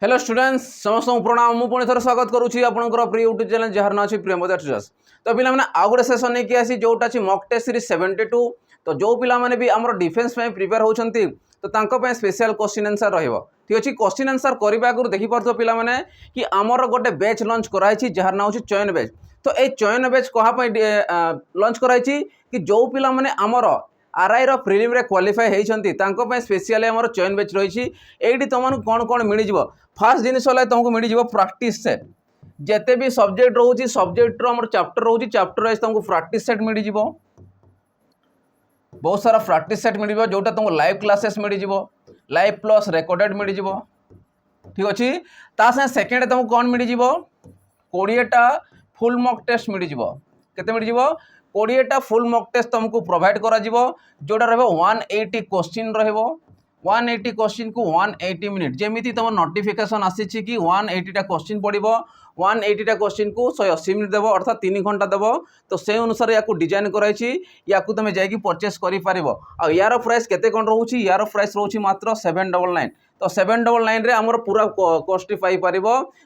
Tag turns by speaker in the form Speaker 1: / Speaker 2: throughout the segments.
Speaker 1: Hello students समस्त प्रणाम मु पुणी थर स्वागत करुँची आपंकर प्रिय यूट्यूब चैनल जार ना अच्छी प्रियमदा टीचर्स। तो पिला माने आउ गोटे सेसन नहीं आसी जोटा अच्छी मॉक टेस्ट सीरीज 72। तो जो पिला माने भी आमर डिफेंस में प्रिपेयर होती तो तांको पे स्पेशल क्वेश्चन आंसर रहिबो। ठीक अछि क्वेश्चन आंसर करबा आगु देखि परथो पिला माने कि आमर गोटे बैच लॉन्च कराई छी जहार नाम अछि चयन बैच। तो ए चयन बैच कहा पई लॉन्च कराई छी कि जो पिला माने आमर आरआई रो प्रिलिम रे क्वालिफाई हेइछंती तांको पे स्पेशल हमर चयन बैच रही एठी तुमन कोन कोन मिली जिवो। फर्स्ट जिनिस होला तुमको मिली जिवो प्रैक्टिस सेट। जेते भी सब्जेक्ट रहउची सब्जेक्ट रो हमर चैप्टर रहउची चैप्टर वाइज तुमको प्रैक्टिस सेट मिली जिवो। बहुत सारा प्रैक्टिस सेट मिली जिवो जोटा तुमको लाइव क्लासेस मिली जिवो लाइव प्लस रिकॉर्डेड मिली जिवो। ठीक अछि ता से सेकंड तुमको कोन मिली जिवो 20 टा फुल मॉक टेस्ट मिली जिवो। केते मिली जिवो 20 टा फुल मॉक टेस्ट तुमको प्रोवाइड करा जिवो जोटा रहबो 180 क्वेश्चन रहबो 180 क्वेश्चन को 180 मिनिट जेमिति तुम नोटिफिकेशन आसी कि 180 टा क्वेश्चन पड़ो 180 टा क्वेश्चन को 180 मिनिट देव अर्थात 3 घंटा देव। तो से अनुसार या डिजाइन कराई या तुम जाकि परचेस कर यार प्राइस केते कौन रोचे यार प्राइस रोचे मात्र 799। तो 799 रे हमर पूरा कोर्स पाई पार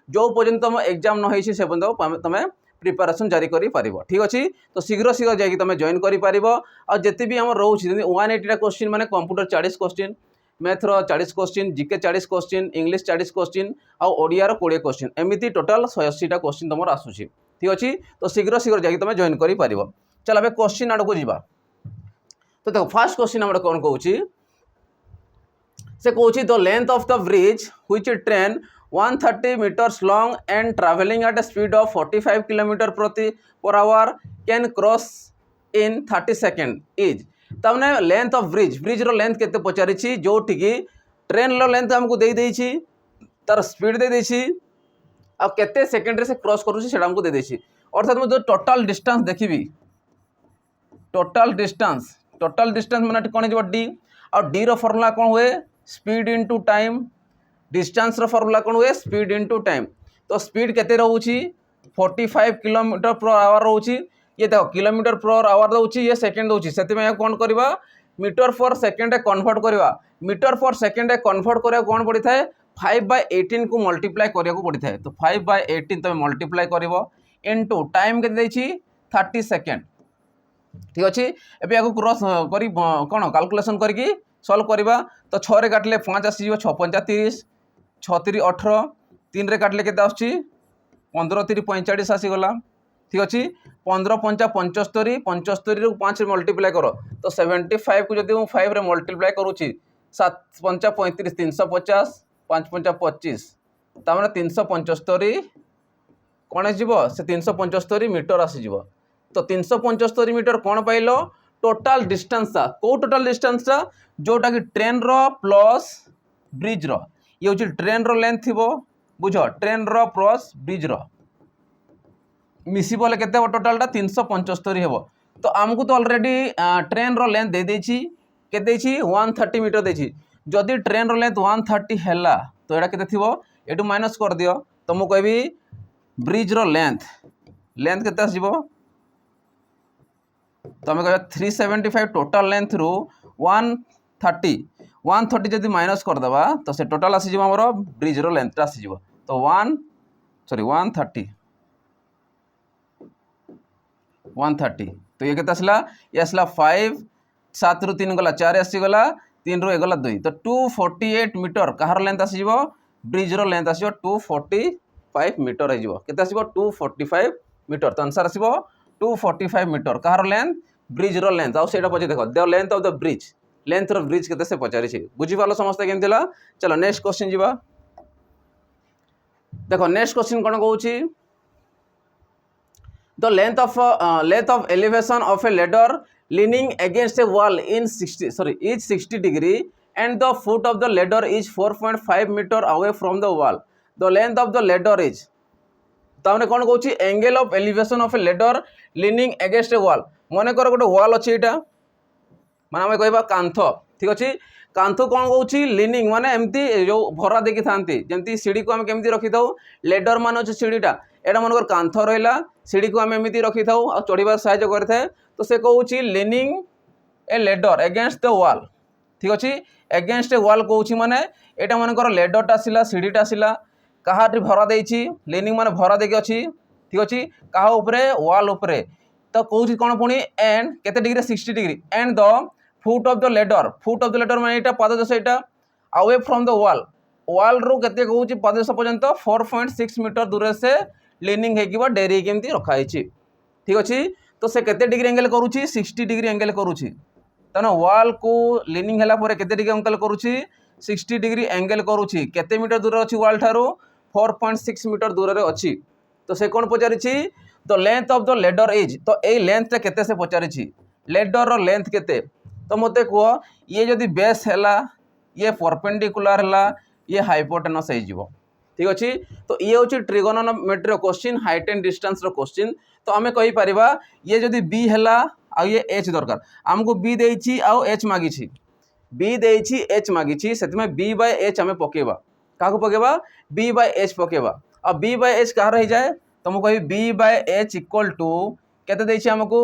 Speaker 1: जो पर्यंत तुम एग्जाम न होई से पर्यंत तुम प्रिपरेशन जारी करि पारिबो। ठीक अछि तो शीघ्र शीघ्र जाकि तुम जॉइन करि पारिबो। आ जति भी हमर रोचे 180 टा क्वेश्चन माने कंप्यूटर 40 क्वेश्चन मैथ रो 40 question GK 40 question English 40 question आउ ओडिया रो 20 क्वेश्चन एमिति टोटल 180 टा क्वेश्चन तुम आसुची। ठीक अछि तो शीघ्र शीघ्र जाकि तुम जॉइन करि पारिबो। चल अब क्वेश्चन आड़ को जीवा। तो देखो फर्स्ट क्वेश्चन हमर कोन कहूची से कहूची the length of the bridge which train 130 meters long and traveling at a speed of 45 kilometer per hour can cross in 30 seconds is तमने लेंथ ऑफ ब्रिज रो लेंथ केते पचारिछि जो टिकी ट्रेन रो लेंथ हमको दे देछि तार स्पीड दे देछि आ केते सेकंड रे से क्रॉस करूछि सेटा हमको दे देछि। अर्थात मु जो टोटल डिस्टेंस देखिबी टोटल डिस्टेंस माने कोन जेबो डी और डी रो फार्मूला कोन हुए स्पीड इनटू टाइम डिस्टेंस रो फार्मूला कोन हुए स्पीड इनटू टाइम। तो स्पीड केते रहउछि 45 किलोमीटर पर आवर रहउछि ये देखो किलोमीटर पर आवर दउछि ये सेकंड दउछि सेति में कोन करबा मीटर पर सेकंड कन्वर्ट करबा मीटर पर सेकंड कन्वर्ट करिया कोन पड़ी थाए 5/18 को मल्टीप्लाई करिया को पड़ी थाए। तो 5/18 तुम मल्टीप्लाई करबो इनटू टाइम केते दैछि 30 सेकंड। ठीक अछि एबे याको क्रॉस करी कोन कैलकुलेशन करके सॉल्व करबा। तो 6 रे काटले 5 आसी जिवो 6 5 30 6 3 18 3 रे काटले केते आछि 15 3 45 आसी गला। ठीक अच्छे 15 5 75 75 रु 5 मल्टीप्लाई करो तो 75 को जब 5 रे मल्टीप्लाई करूची 7 5 35 350 5 5 25 तामाने 375 कौन आसीबो से 375 मीटर आसीबो। तो 375 मीटर कौन पाइलो टोटल डिस्टेंस को टोटल डिस्टेंस जोटा कि ट्रेन रो प्लस ब्रिज रो ये होची ट्रेन रो लेंथ थिबो बुझ ट्रेन रो प्लस ब्रिज रो मिसी बोले केते टोटलटा 375 हेबो। तो आमको तो ऑलरेडी ट्रेन रो लेंथ दे देछि केते देछि 130 मीटर देछि जदि ट्रेन रो लेंथ 130 हैला तो एटा केते थिबो एटू माइनस कर दियो। तो मु कहबी ब्रिज रो लेंथ केते आसीबो तमे कहबा 375 टोटल लेंथ रो 130 जदि माइनस कर दबा तो से टोटल आसी जिवो हमरो ब्रिज रो लेंथ आसी जिवो। तो 130 तो ये केते आसला ये आसला 5 7 रु 3 गला 4 आसी गला 3 रु 1 गला 2 तो 248 मीटर कहार लेंथ आसी जिवो ब्रिज रो लेंथ आसीबो 245 मीटर आइजिवो केते आसीबो 245 मीटर। तो आंसर आसीबो 245 मीटर कहार लेंथ ब्रिज रो लेंथ आ सेटा पचे देखो the length of the bridge length रो ब्रिज केते से पचारि छै बुझि पालो समस्त केमतिला। चलो नेक्स्ट क्वेश्चन जीवा। देखो नेक्स्ट क्वेश्चन कोन कहूची the length of elevation of a ladder leaning against a wall is 60 degree and the foot of the ladder is 4.5 meter away from the wall. The length of the ladder is तामने कौन कहूँ angle of elevation of A ladder leaning against A wall मन कर गोटे wall अच्छी यहाँ माने आम कह कांथ। ठीक अच्छे कांथ कौन कहूँ लीनिंग माने एमती जो भरा देखी था जमी सीढ़ी को आम केमती रखी था लेडर मान अच्छे सीढ़ीटा एटा मनकर कांथ रहा सीढ़ी को आम एमती रखी था चढ़ार साहय करें। तो से कहूँ leaning A ladder against the wall. ठीक अच्छे एगेन्स्ट ए वाल कौची माने एटा मनकर लेडरटा आसिला सीढ़ीटा आसिला कहाटी भरा देइछि लिनिंग माने भरा देके अछि ठीक अछि कहा ऊपरे वाल ऊपरे तो कौची कोन पुणी एंड केते degree 60 degree and the foot of the ladder माने एटा पाददेश एटा अवे फ्रॉम द वाल रु केते कहूची पाददेश पर्यंत 4.6 मीटर दूर से लिनिंग हेकिबा डेरी केमती रखा हिची ठीक अछि तो से केते डिग्री एंगल करूची 60 डिग्री एंगल करूची तने वाल को लिनिंग हला परे केते डिग्री एंगल करूची 60 डिग्री एंगल करूची केते मीटर दूर अछि वाल ठारो 4.6 मीटर दूर रे अछि तो से कोन पचारिछि तो length of the ladder is तो ए लेंथ केते से पचारिछि लेडर रो लेंथ केते तो मते को ये जदी बेस हला ये परपेंडिकुलर हला ये हाइपोटेनस हे जिवो ठीक अछि तो ये होछि trigonometry question height and distance रो क्वेश्चन तो आमे कहि परिबा ये जदी बी हला आ ये एच दरकार हमको बी देइछि आ एच मागिछि बी देइछि एच मागिछि सेतमे बी बाय एच हमें पकेबा काको पकेबा बी बाय एच पकेबा अब बी बाय एच कहा रही जाए तो हम कहि B by H equal to केते देइछि हमको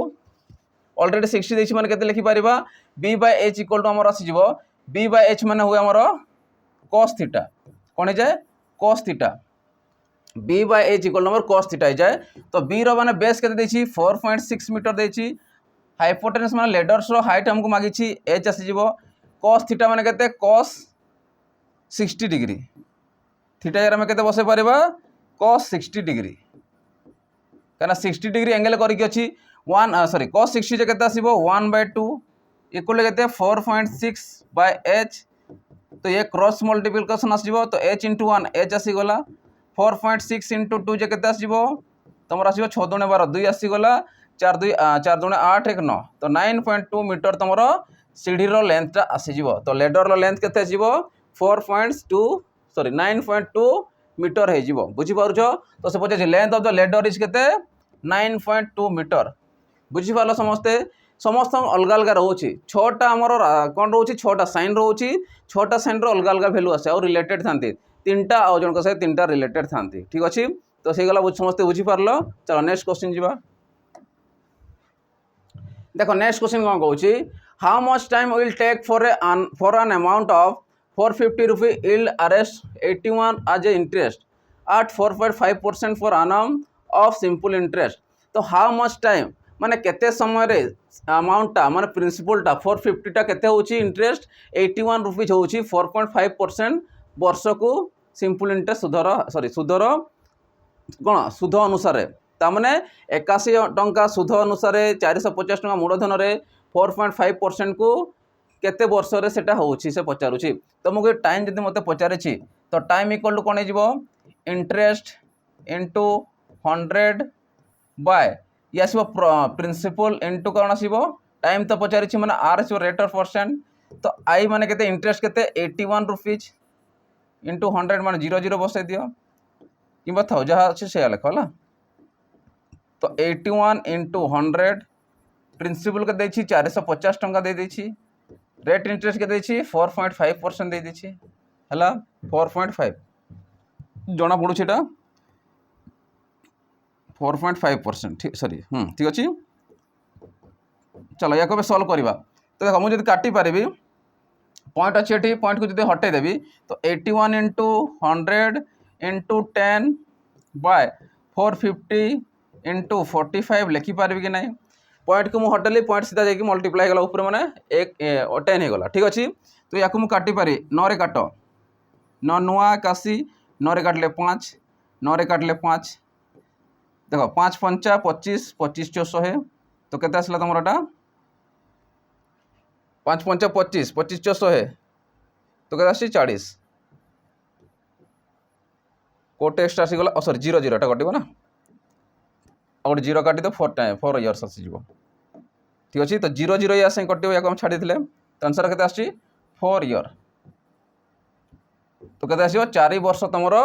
Speaker 1: ऑलरेडी 60 देइछि माने केते लिखि परिबा B by H equal to हमर आसी जिवो बी बाय एच माने हुए हमर cos थीटा कोन जाए cos theta B by H equal number cos theta जाए तो बी रो माने बेस केते देइछि 4.6 मीटर देइछि हाइपोटेनस माने लेडर्स रो हाइट हमको मागिछि एच आसी जिवो cos थीटा माने केते cos 60 डिग्री थीटा यार हमें केते बसे परिबा cos 60 डिग्री कहना 60 डिग्री एंगल करिक अछि 1 सॉरी cos 60 जे केते आसीबो 1/2 इक्वल केते 4.6 बाय h तो ये क्रॉस मल्टीप्लिकेशन आसीबो तो h * 1 h आसी गला 4.6 * 2 जे केते आसीबो तमरा आसीबो 6 दुणे 12 2 आसी गला 4 2 4 दुणे 8 1 9 तो 9.2 मीटर तमरो सीढ़ी रो लेंथ आसी जिवो तो लेडर रो लेंथ केते आसीबो 9.2 मीटर हे जिवो बुझी पारुछो तो से पचे length of the ladder is केते 9.2 मीटर बुझी पालो समस्त अलग अलग रोचे छटा आमर कौन रोचे छटा साइन रोचे छटा साइन अलग अलग भैल्यू आसे और रिलेटेड था तीनटा आउ जन सहित तीनटा रिलेटेड था ठीक अच्छे तो से गला समस्ते बुझीपार चलो नेक्स्ट क्वेश्चन जी देखो नेक्स्ट क्वेश्चन कौन कहूँ how much time will take for an amount of 450 rupee yield interest 81 as a interest at 4.5% for annum of simple interest तो हाउ मच टाइम माने केते समय रे अमाउंटटा माने प्रिंसिपलटा 450 टा केते होची इंटरेस्ट 81 रुपीज होची 4.5% वर्ष को सिंपल इंटरेस्ट सुधर कौन सुध अनुसार तामने 81 टंका सुध अनुसार 450 टंका मूलधन रे 4.5% को केते वर्ष रे सेटा होची से पचारुची तो मुझे टाइम जदि मते पचारिछि तो टाइम इक्वल टू कोन जिवो इंटरेस्ट इनटू 100 बाय ये आसो प्रिंसिपल इनटू कौन आसो टाइम तो पचारि माने आर आसो रेट ऑफ परसेंट तो आई माने केते इंटरेस्ट केते 81 रुपीज इंटू 100 माने 00 बसै दियो कि थाओ जहाँ अच्छे से लिख है तो 81 इंटू 100 प्रिंसिपल के देछि 450 टंका दे देछि रेट इंटरेस्ट के देछि 4.5% दे देछि हला 4.5 जना पड़ू छेटा 4.5% ठीक सॉरी ठीक अच्छे चलो या कब सल्व करवा तो देखो मुझे काटी पारि पॉइंट अच्छे ये पॉइंट को जो हटे देवी तो 81 इंटू 100 इंटू 10 बाय 450 इंटू 45 लिखिपारि कि ना पॉइंट को मुझे हटेली पॉइंट सीधा जाकि मल्टीप्लाई होगा ऊपर मैंने 10 हो गला ठीक अच्छे तो या मुझे काटी पारि 9 रे काट 9 नुआ 81 9 रे काटले 5 9 रे काटले 5 देखो 5 पंचा 25 25 400 तो केते आसला तुमरटा 5 पंचा 25 25 400 तो केते आसी 40 कोटे एक्स्ट्रा आसीगला सॉरी 0 0 टा कटिबो ना और 0 काटी तो 4 इयर्स आसीजिवो ठीक अछि तो 0 0 या से कटिबो या हम छाडी दिले तो आंसर केते आसी 4 इयर तो केते आसीबो 4 वर्ष तुमरो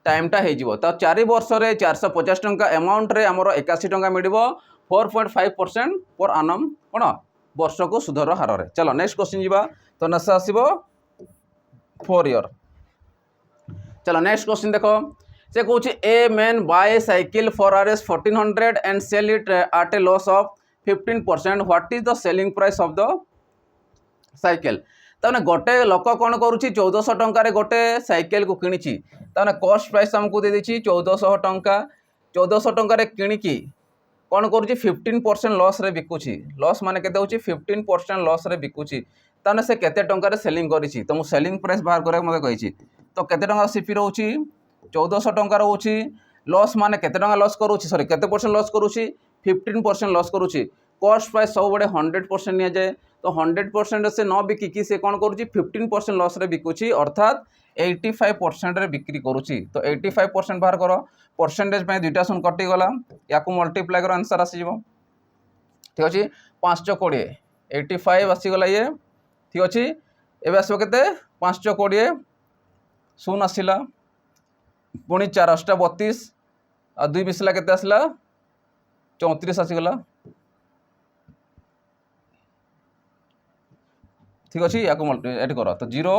Speaker 1: टाइमटा हो तो 4 वर्ष रे 450 टंका अमाउंट रे हमर 81 टंका मिलिबो 4.5% पर annum कोन वर्ष को सुधर हार रे चलो नेक्स्ट क्वेश्चन जीवा तो नसा आसीबो 4 इयर चलो नेक्स्ट क्वेश्चन देखो से कहूँ a man buy cycle for RS 1400 and sell it at a loss of 15% what is the selling price of the cycle ताने गोटे लोक कौन करुच्ची 1400 टंकार गोटे साइकेल को किणी ताने कॉस्ट प्राइस आमको दे देछि 1400 टंका 1400 टंकार किणिकी कौन करुच्ची 15% लॉस रे बिकुची लॉस माने केते होची 15% लॉस रे बिकुची ताने से केते टंकार सेलिंग करिछि तो मु सेलिंग प्राइस बाहर करे मते कहिछि तो केते टंका सीपी रहउची 1400 टंका रहउची लॉस माने केते टंका लॉस करूची सॉरी केते परसेंट लॉस करूची 15% लॉस करूची कॉस्ट प्राइस सब बड़े 100% निया जाए तो 100% से न बिकी से कौन करुच्ची 15% लॉस रे बिकुची अर्थात 85% रे बिक्री करुच्ची तो 85% बाहर कर परसेंटेज पे दुईटा शून कटि गला या मल्टीप्लाई कर आंसर आसीजिवो ठीक अछि 520 85 आसीगला ये ठीक अछि एबे आसबो केते 520 शून आसिला पुणी 4 8 32 आ 2 मिसला केते आसला 34 आसीगला ठीक अच्छे या एड कर तो 0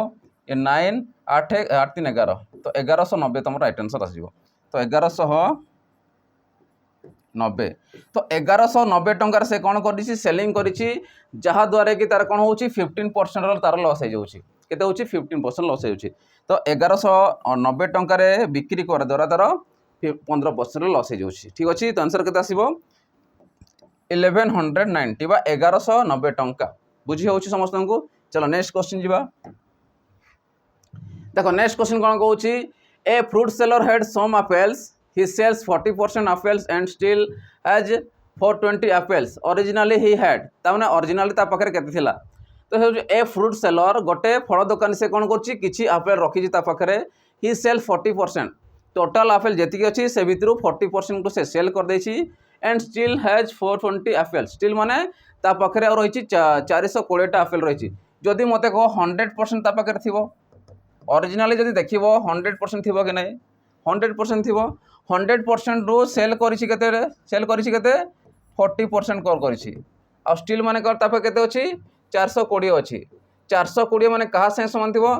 Speaker 1: 9 8 8 3 11 तो 1190 तुम राइट आंसर आसो तो 1190 तो 1190 टंकार से कौन कर सेलिंग करिछि जहाँ द्वारा कि तार कौन होची 15% तार लॉस हो जाउछि केते होची 15% लॉस हो जाउछि तो 1190 टंकार बिक्री कर द्वारा तार 15% लॉस हो जाउछि ठीक अच्छे तो आंसर केते आसीबो 1190 बा 1190 टंका बुझी होउछि समस्त को चलो नेक्स्ट क्वेश्चन जीवा देखो नेक्स्ट क्वेश्चन कौन कहूँ a fruit seller had some apples he sells 40% apples and still has 420 apples originally he had ताने ओरिजिनली ता पाखरे केते थिला तो ए फ्रूट सेलर गोटे फल दुकान से कौन करछि किछि एप्पल रखी ता पाखरे ही सेल 40% टोटल एप्पल जेतिकी अछि से भितरु 40% को से सेल कर देछि and still has 420 apples still माने ता पाखरे और रहिछि 420 टा एप्पल रहिछि जदि मते कहो 100% ता पाखरे थिबो ओरिजिनली जदि देखिबो 100% थिबो कि नहीं 100% थिबो 100% रो सेल करिछि केते 40% कर करिछि आ स्टिल माने कर तापे केते अछि 420 अछि 420 माने कहा से समान थिबो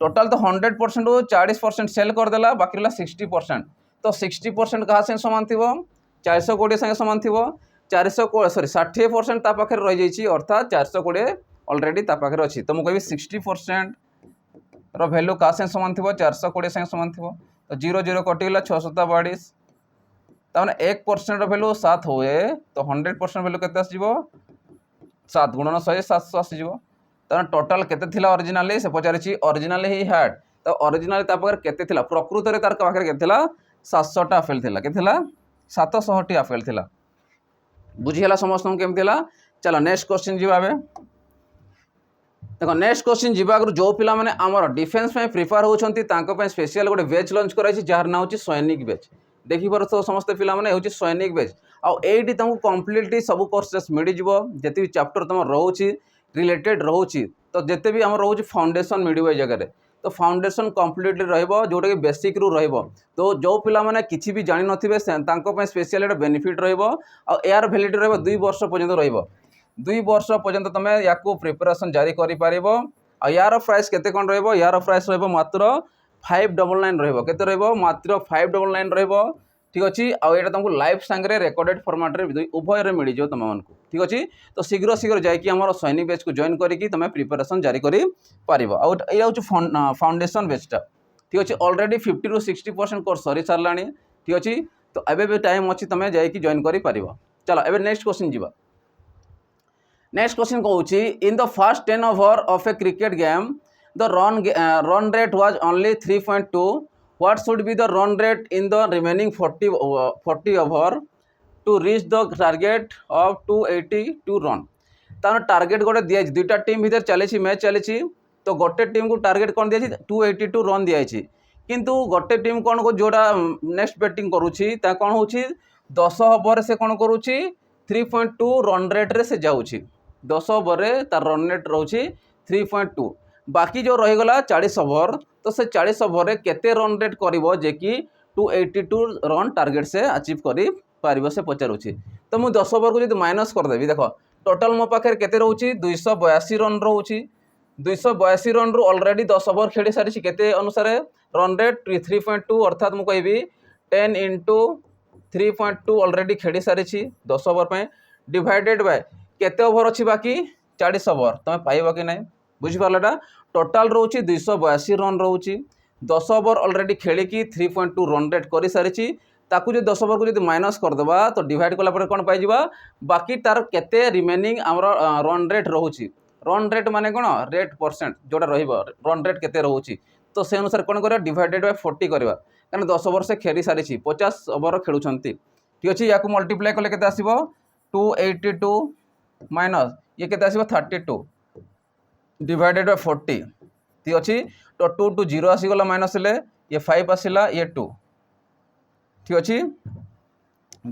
Speaker 1: टोटल तो 100% रो 40% सेल कर देला बाकी रला 60% तो 60% कहा से समान थिबो 420 संगे समान थिबो 60% ता पाखरे रहि जाइछि अर्थात 420 ऑलरेडी ता पाखरे अछि तो मु कहबी 60% रो वैल्यू का से समान थिबो 420 संगे समान थिबो तो 0 0 कटिला 642 ताने 1% रो वैल्यू 7 होए तो 100% वैल्यू केते आसीबो 7 गुणन 100 700 आसीबो ताने टोटल केते थिला ओरिजिनली से पचारिछि ओरिजिनली ही हैड तो ओरिजिनली ता पाखरे केते थिला प्रकृत रे तार पाखरे केते थिला 700 टा एप्पल थिला केते थिला 700 टी एप्पल थिला बुझिला समस्त केम थिला चलो नेक्स्ट क्वेश्चन जीवाबे देखो नेक्स्ट क्वेश्चन जीवा जो पिला माने आमर डिफेंस में प्रिपेयर होछंती तांको पे स्पेशल गोटे बैच लॉन्च कराई जार ना होची सैनिक बैच देखि पर तो समस्त पिला माने होची सैनिक बैच आ एडी तुमको कंप्लीटली सब कोर्सेस मिल जिवो जति भी चैप्टर तुम रहउची रिलेटेड रहउची तो जते भी हम रहउची फाउंडेशन मिडियो ए जगह रे तो फाउंडेशन कंप्लीटली रहइबो जोटा कि बेसिक रु रहइबो तो जो पिला माने किछि भी जानि नथिबे तांको पे स्पेशल एटा बेनिफिट रहइबो आ एआर वैलिडिटी रहइबो 2 वर्ष पर्यंत रहइबो 2 वर्ष पर्यंत तुम या प्रिपरेशन जारी करें यार प्राइस केते कौन रहिबो यार प्राइस रहिबो मात्र 599 रहिबो केते रहिबो मात्र 599 रहिबो ठीक अछि आ एटा तुमको लाइव संगे रेकॉर्डेड फॉर्मेट रे उभय रे मिल जो तुम मानकु ठीक अछि तो शीघ्र शीघ्र जाय कि हमर सैनिक बैच को जॉइन करिकि तुम प्रिपरेशन जारी करि पारिबो आ एटा होछ फाउंडेशन बैचटा ठीक अछि ऑलरेडी 50 ରୁ 60% कोर्स सरी सारलानी ठीक अछि तो एबे भी टाइम अछि तुम जाय कि जॉइन करि पारिबो चलो एबे नेक्स्ट क्वेश्चन जीवा नेक्स्ट क्वेश्चन कहूँ in the first 10 over of a cricket game the run rate was only 3.2 what should be the run rate in the remaining 40 over to reach the target of 282 run तार target गोटे दिया दुईटा team भीतर चली match चली तो गोटे team को टारगेट कौन दिया 282 रन दिखाई किंतु गोटे टीम कौन को जोड़ा नेक्स्ट बैटिंग करुच्ची कौन हो 10 ओवर से कौन करुच्ची 3.2 रन रेट रे से जाऊँगी 10 ओवर तार रन रेट रोचे 3.2 बाकी जो रहीगला 40 ओवर तो से 40 ओवर केते रन रेट करिवो जे कि 282 रन टारगेट से अचीव करि पारिबो से पचारुछि तो मु 10 ओवर को जदि माइनस कर देबी देखो टोटल मो पाखे केते रहउछि 282 रन रहउछि 282 रन रु ऑलरेडी 10 ओवर खेली सारी केते अनुसार रन रेट 3.2 अर्थात मु कहबी 10 into 3.2 ऑलरेडी खेली सारी 10 ओवर पे डिवाइडेड बाय केते ओवर अच्छी बाकी 40 ओवर तुम पाइब कि नहीं बुझीपारा टोटाल रोचे 282 रन रोचे 10 ओवर ऑलरेडी खेलिकी 3.2 रन रेट कर सारी ताकू जो 10 ओवर को जो माइनस करदे तो डिवाइड कलापर कौन पाई बाकी तार केते रिमेनिंग आमर रन रेट रोचे रन रेट माने कौन रेट परसेंट जोटा रन रेट केते रोचे तो से अनुसार कौन कर डिवाइडेड बाय 40 करवा कारण 10 ओवर से खेली सारी 50 ओवर खेलुंट ठीक अच्छे या मल्टीप्लाई कले के 282 माइनस ये के 32 डिवाइडेड बाय 40 ठीक अच्छे तो 2 टू 0 आसीगला माइनस ले ये 5 आसला ये 2 ठीक अच्छे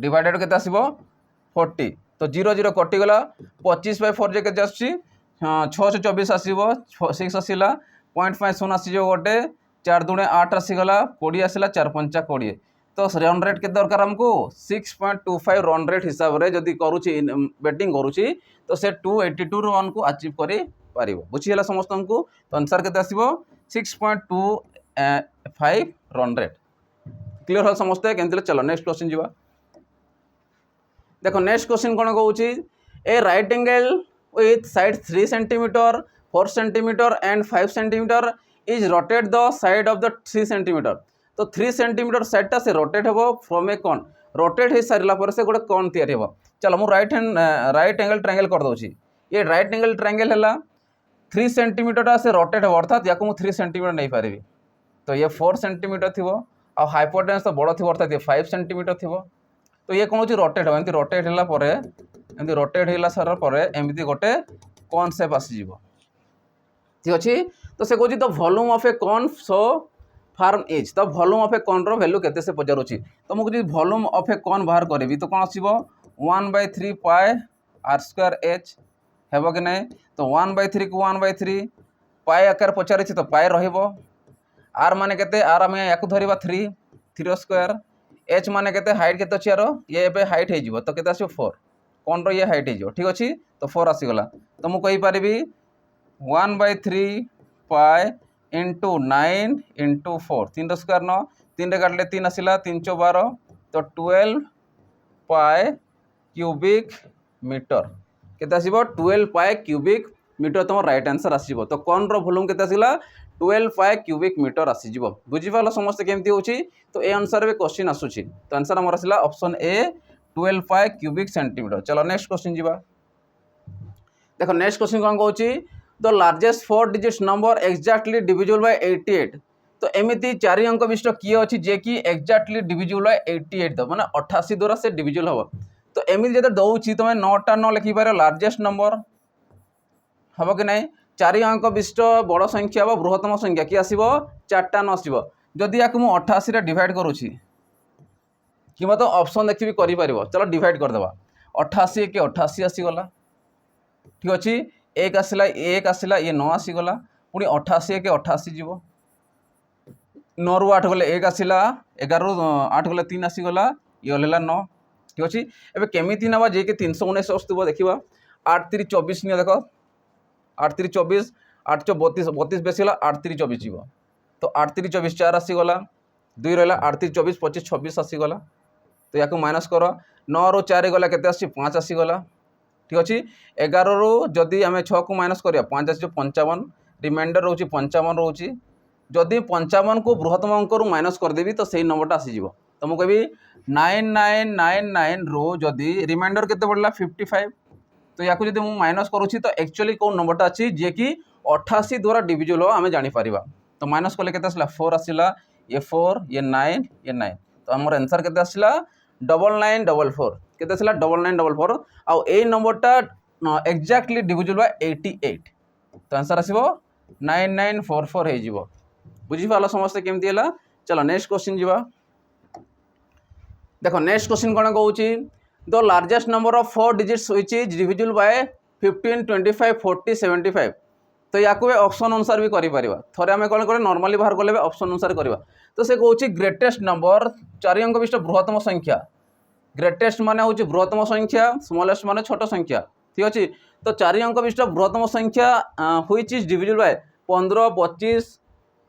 Speaker 1: डिवाइडेड के 40 तो 0 0 कटिगला 25/4 जे के 624 आसो 6 आसला 0.5 आसी गोटे 4 दूणे 8 आसीगला 20 आसला 4 5 20 तो रन रेट के दरकार हमको 6.25 रन रेट हिसाब से जदि करुच्ची बैटिंग करुच्ची तो से 282 रन को अचीव कर बुझीगला समस्त को तो आंसर के 6.25 रन रेट क्लियर हो समस्ते केमती चलो नेक्स्ट क्वेश्चन जी देखो नेक्स्ट क्वेश्चन कौन कौन ए right angle with side 3 centimeter 4 centimeter and 5 centimeter is rotate the side of the 3 centimeter तो 3 centimeter साइड टा से रोटेट हो फ्रॉम ए कौन रोटेट हो सारा पर से गोटे कौन तैयारी हो चलो मु राइट एंगल ट्रायंगल कर दूची ये राइट एंगल ट्रायंगल है 3 सेंटीमीटर से रोटेट हो अर्थात या 3 सेंटीमीटर नहीं पारि तो ये 4 सेंटीमीटर थी आ हाइपोटेन्स तो बड़ थी अर्थात ये 5 सेंटीमीटर थी तो ये कौन रोटेट हो एमती रोटेट है एमती रोटेट होला सारा पर एमती गोटे कॉन्सेप्ट आसीज ठीक अच्छे तो से कौन the volume of a cone so formed is तो वॉल्यूम ऑफ ए कॉन रो वैल्यू केते से पचारुची तो मुझे वॉल्यूम ऑफ ए कॉन बाहर करी तो कौन आसो 1/3 पाए r² h हेब कि नहीं तो 1/3 को 1/3 पाए आकार पचारि तो पाए रहिबो r माने केते r आम या धरवा 3 एच माने केते हाइट केते अछि यार ये एबे हाइट हे जिवो तो केते आसो 4 कौन रो ये हाइट हे जिवो ठीक अछि तो 4 आसीगला तो मु कहि पारिबी 1/3 पाए इंटू 9 इंटू 4 3 9 3 रे काटले 3 आसिला 3 12 तो 12 पाए क्यूबिक मीटर केते आसीबो 12 पाए क्यूबिक मीटर तुम राइट आंसर आसीबो तो कौन रो वॉल्यूम केते आसिला 12 पाए क्यूबिक मीटर आसीजिवो बुझिपाल समस्त केमती होची तो ए अनुसार भी क्वेश्चन आसुची तो आंसर हमर आसिला option A 12 pi cubic centimetre चलो नेक्स्ट क्वेश्चन जीवा देखो नेक्स्ट क्वेश्चन कौन कहूची the largest 4 digit number exactly divisible by 88 तो एमिति 4 अंक विशिष्ट किए अछि जे कि एक्जाक्टली डिविजिबल बाय 88 तो माने 88 द्वारा से डिविजिबल हो तो एमिति जदि दउची तमे 9टा न लिखि पारे लार्जेस्ट नंबर हम कि नहीं 4 अंक विशिष्ट बड़ संख्या व बृहत्तम संख्या कि आसो 4टा न आसो जदि या 88 डिवाइड करुँची कि मतलब ऑप्शन देखिए करें चलो डिवाइड करदे 88 के 88 आसीगला ठीक अच्छे एक आसला ये 9 आसीगला पुणी 88 के 88 जीव 9 रु 8 गले 1 आसला 11 रु 8 गले 3 आसीगला ये ओल्ला 9 ठीक अच्छे एवं केमी ना जे कि 319 आसुव देखा 8 3 24 नि देख 8 3 24 8 32 32 बेस 8 3 24 जीव तो 8 3 24 4 आसीगला 2 रहा 8 3 24 25 26 आसीगला तो या माइनस कर 9 रु 4 गला के 5 आसीगला ठीक अच्छे 11 रु जदि आम 6 को माइनस करा 5 आस 55 रिमाइंडर रोचे 55 रोचे जदि 55 को बृहत्तम अंक रु माइनस करदेवी तो सही नंबरटा आसीज तो मुझे कहि 9999 रो जदि रिमाइंडर केते पड़ला 55 तो या जब मुझे माइनस करुँची तो एक्चुअली कौन नंबरटा अच्छी जे कि 88 द्वारा डिविजिबल आम जापर तो माइनस कले के 4 आसला ये 4 ये 9 ये 9 तो आमर आंसर के 9944 के 9944 आउ ए नंबरटा एक्जाक्टली डिविजिबल बाय 88 तो आंसर आसो 9944 हो बुझीपाल समस्ते केमती है चलो नेक्स्ट क्वेश्चन जीवा देखो नेक्स्ट क्वेश्चन कौन कहूँ the largest number of 4 digits which is divisible by 15 25 40 75 तो या ऑप्शन अनुसार भी करें थोड़े आम कौन करें नॉर्मली बाहर कले ऑप्शन अनुसार करवा तो से कौन ग्रेटेस्ट नंबर 4 अंक विशिष्ट बृहत्तम संख्या ग्रेटेस्ट माने हूँ बृहत्तम संख्या स्मॉलेस्ट माने छोट संख्या ठीक अच्छे तो 4 अंक विशिष्ट बृहत्तम संख्या व्हिच इज डिविजिबल बाय 15 25